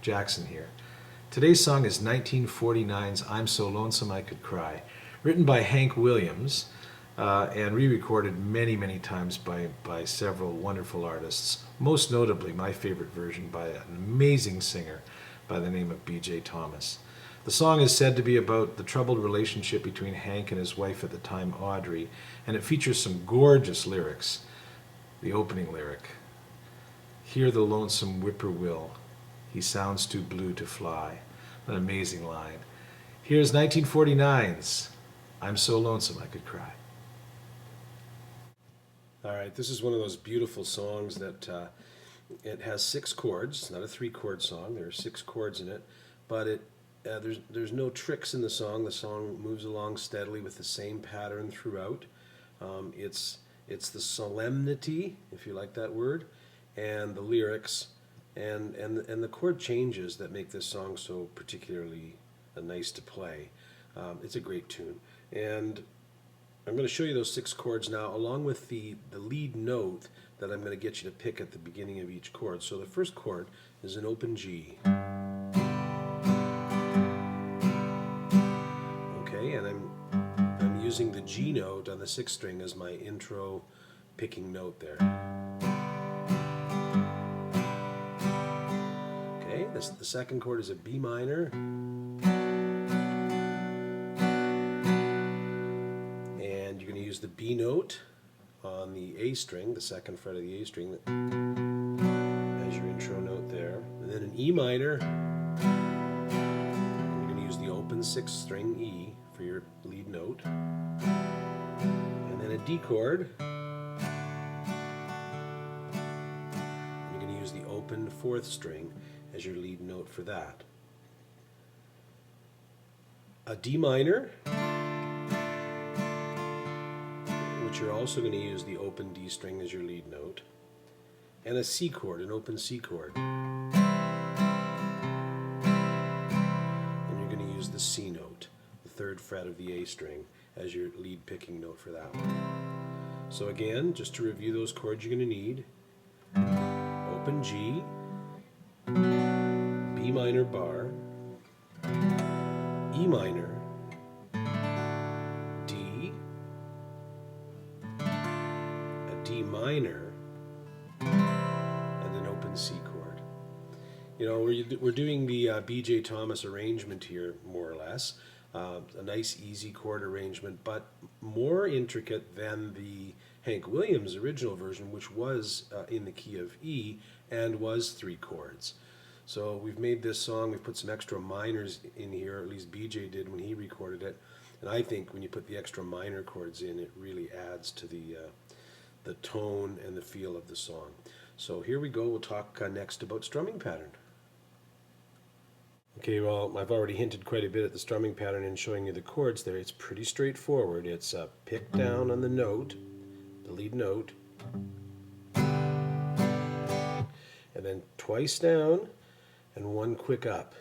Jackson here. Today's song is 1949's I'm So Lonesome I Could Cry, written by Hank Williams and re-recorded many, many times by several wonderful artists, most notably my favorite version by an amazing singer by the name of B.J.Thomas. The song is said to be about the troubled relationship between Hank and his wife at the time, Audrey, and it features some gorgeous lyrics. The opening lyric, "Hear the lonesome whippoorwill, he sounds too blue to fly." An amazing line. Here's 1949's I'm So Lonesome I Could Cry. All right, this is one of those beautiful songs that it has 6 chords. It's not a 3-chord song. There are 6 chords in it, but there's no tricks in the song. The song moves along steadily with the same pattern throughout. It's the solemnity, if you like that word, and the lyrics, and the chord changes that make this song so particularly nice to play. It's a great tune, and I'm going to show you those 6 chords now, along with the lead note that I'm going to get you to pick at the beginning of each chord. So the first chord is an open G. Okay, and I'm using the G note on the 6th string as my intro picking note there. Okay, the second chord is a B minor. And you're going to use the B note on the A string, the 2nd fret of the A string, as your intro note there. And then an E minor. And you're going to use the open 6th string E for your lead note. And then a D chord. You're going to use the open 4th string as your lead note for that. A D minor, which you're also going to use the open D string as your lead note, and a C chord, an open C chord. And you're going to use the C note, the 3rd fret of the A string, as your lead picking note for that one. So again, just to review those chords you're going to need: open G, B minor bar, E minor, D, a D minor, and an open C chord. You know, we're doing the B.J. Thomas arrangement here, more or less. A nice, easy chord arrangement, but more intricate than the Hank Williams original version, which was in the key of E and was 3 chords. So we've made this song, we've put some extra minors in here, at least BJ did when he recorded it. And I think when you put the extra minor chords in, it really adds to the tone and the feel of the song. So here we go, we'll talk next about strumming pattern. Okay, well, I've already hinted quite a bit at the strumming pattern in showing you the chords there. It's pretty straightforward. It's a pick down on the note, the lead note, and then twice down, and 1 quick up.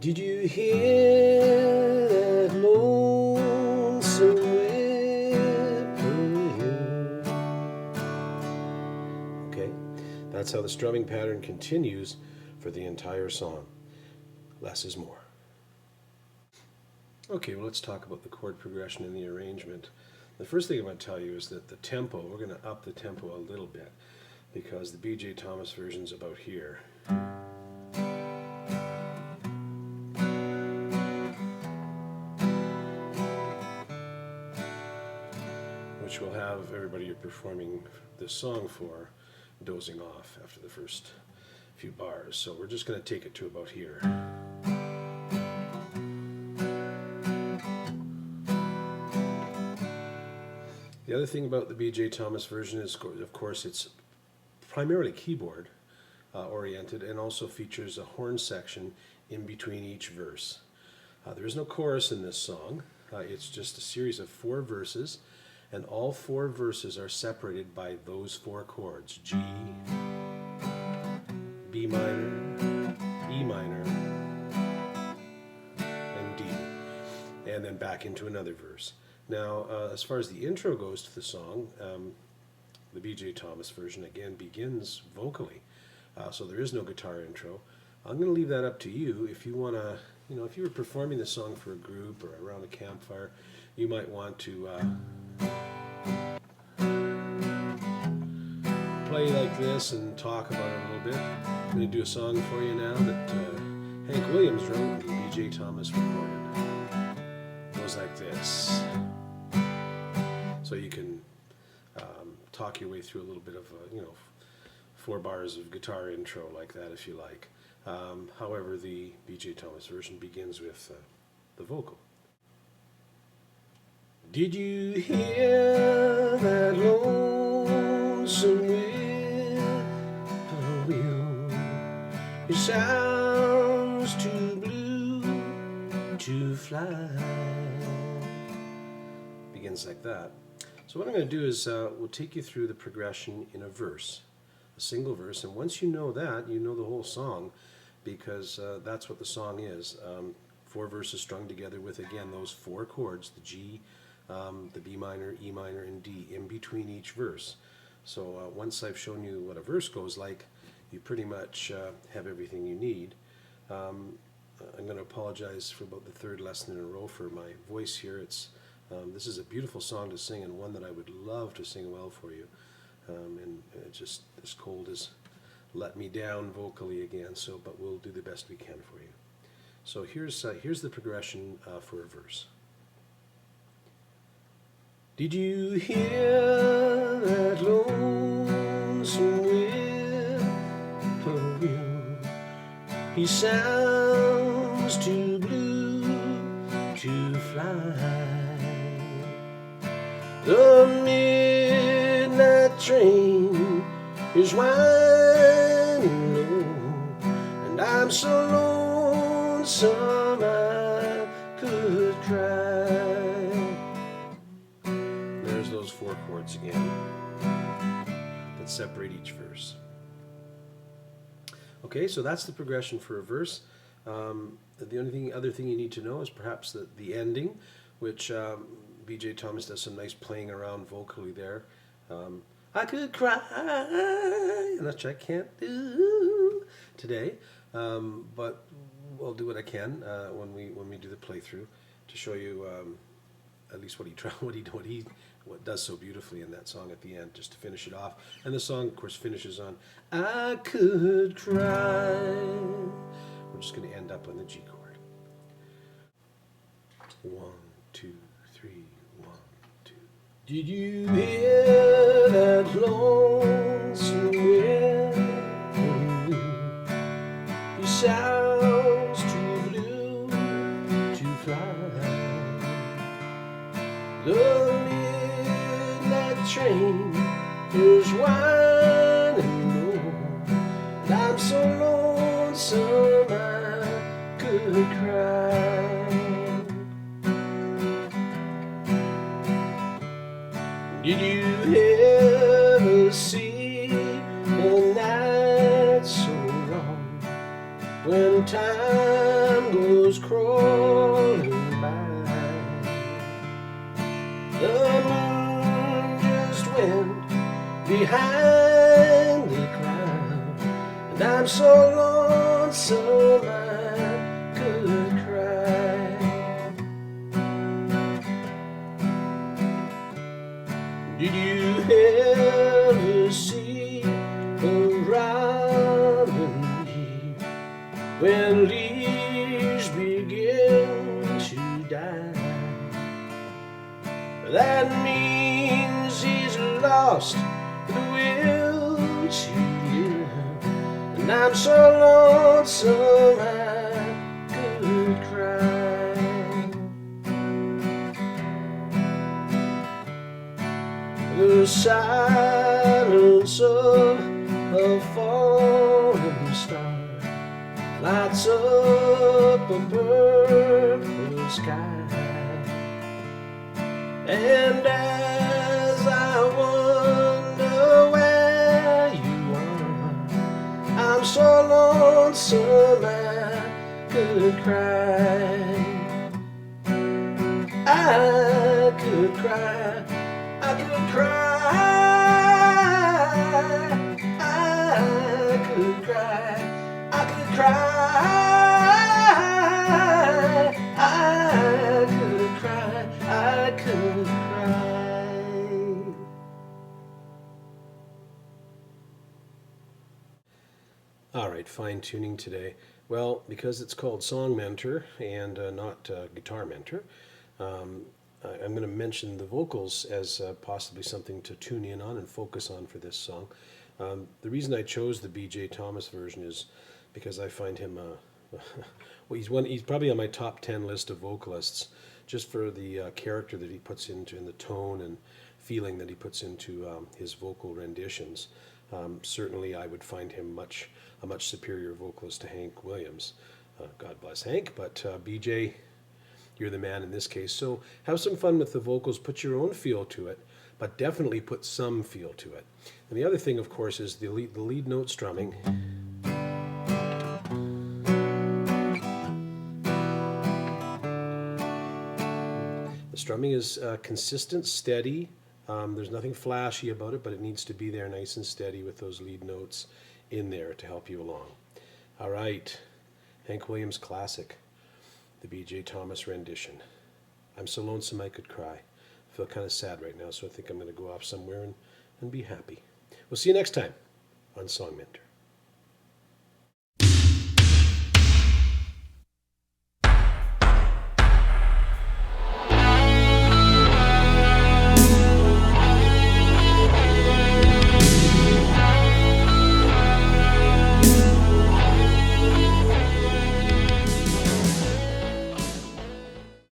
Did you hear that lonesome whippoorwill? Okay, that's how the strumming pattern continues for the entire song. Less is more. Okay, well, let's talk about the chord progression and the arrangement. The first thing I'm going to tell you is that the tempo, we're going to up the tempo a little bit because the B.J. Thomas version's about here. Which will have everybody you're performing this song for dozing off after the first few bars. So we're just going to take it to about here. The other thing about the B.J. Thomas version is, of course, it's primarily keyboard oriented and also features a horn section in between each verse. There is no chorus in this song. It's just a series of 4 verses, and all 4 verses are separated by those 4 chords: G, B minor, E minor, and D, and then back into another verse. Now, as far as the intro goes to the song, the B.J.Thomas version again begins vocally, so there is no guitar intro. I'm going to leave that up to you. If you want to, if you were performing the song for a group or around a campfire, you might want to play like this and talk about it a little bit. I'm going to do a song for you now that Hank Williams wrote and B.J.Thomas recorded. It goes like this. So you can talk your way through a little bit of, 4 bars of guitar intro like that if you like. However, the B.J.Thomas version begins with the vocal. Did you hear that lonesome whippoorwill? It sounds too blue to fly. Begins like that. So what I'm going to do is we'll take you through the progression in a verse, a single verse, and once you know that, you know the whole song, because that's what the song is. 4 verses strung together with, again, those 4 chords, the G, the B minor, E minor, and D in between each verse. So once I've shown you what a verse goes like, you pretty much have everything you need. I'm going to apologize for about the 3rd lesson in a row for my voice here. This is a beautiful song to sing and one that I would love to sing well for you. And just this cold has let me down vocally again, but we'll do the best we can for you. So here's the progression for a verse. Did you hear that lonesome whippoorwill? He sounds too blue to fly. The midnight train is winding low, and I'm so lonesome I could cry. There's those 4 chords again that separate each verse. Okay, so that's the progression for a verse. The other thing you need to know is perhaps the ending, which B.J.Thomas does some nice playing around vocally there. I could cry, which I can't do today, but I'll do what I can when we do the playthrough to show you at least what he does so beautifully in that song at the end, just to finish it off. And the song, of course, finishes on I could cry. We're just going to end up on the G chord. 1, 2, 3, 1, 2. Did you hear that lonesome whippoorwill? He sounds too blue to fly. The midnight train is winding low, and I'm so lonesome I could cry. Did you ever see a night so long when time goes crawling by? The moon just went behind the cloud, and I'm so lonesome I could cry. Did you ever see a robin weep when leaves begin to die? That means he's lost the will to live, and I'm so lonesome I could cry. The silence of a falling star lights up a purple sky, and lonesome I could cry. I could cry, I could cry, I could cry, I could cry, I could cry, I could cry. All right, fine tuning today. Well, because it's called Song Mentor and not Guitar Mentor, I'm going to mention the vocals as possibly something to tune in on and focus on for this song. The reason I chose the B.J.Thomas version is because I find him, well, he's probably on my top 10 list of vocalists, just for the character that he puts into, and the tone and feeling that he puts into his vocal renditions. Certainly I would find him a much superior vocalist to Hank Williams. God bless Hank, but BJ, you're the man in this case. So have some fun with the vocals, put your own feel to it, but definitely put some feel to it. And the other thing, of course, is the lead note strumming. The strumming is consistent, steady. There's nothing flashy about it, but it needs to be there nice and steady with those lead notes in there to help you along. All right, Hank Williams classic, the B.J.Thomas rendition. I'm so lonesome I could cry. I feel kind of sad right now, so I think I'm going to go off somewhere and be happy. We'll see you next time on Song Mentor.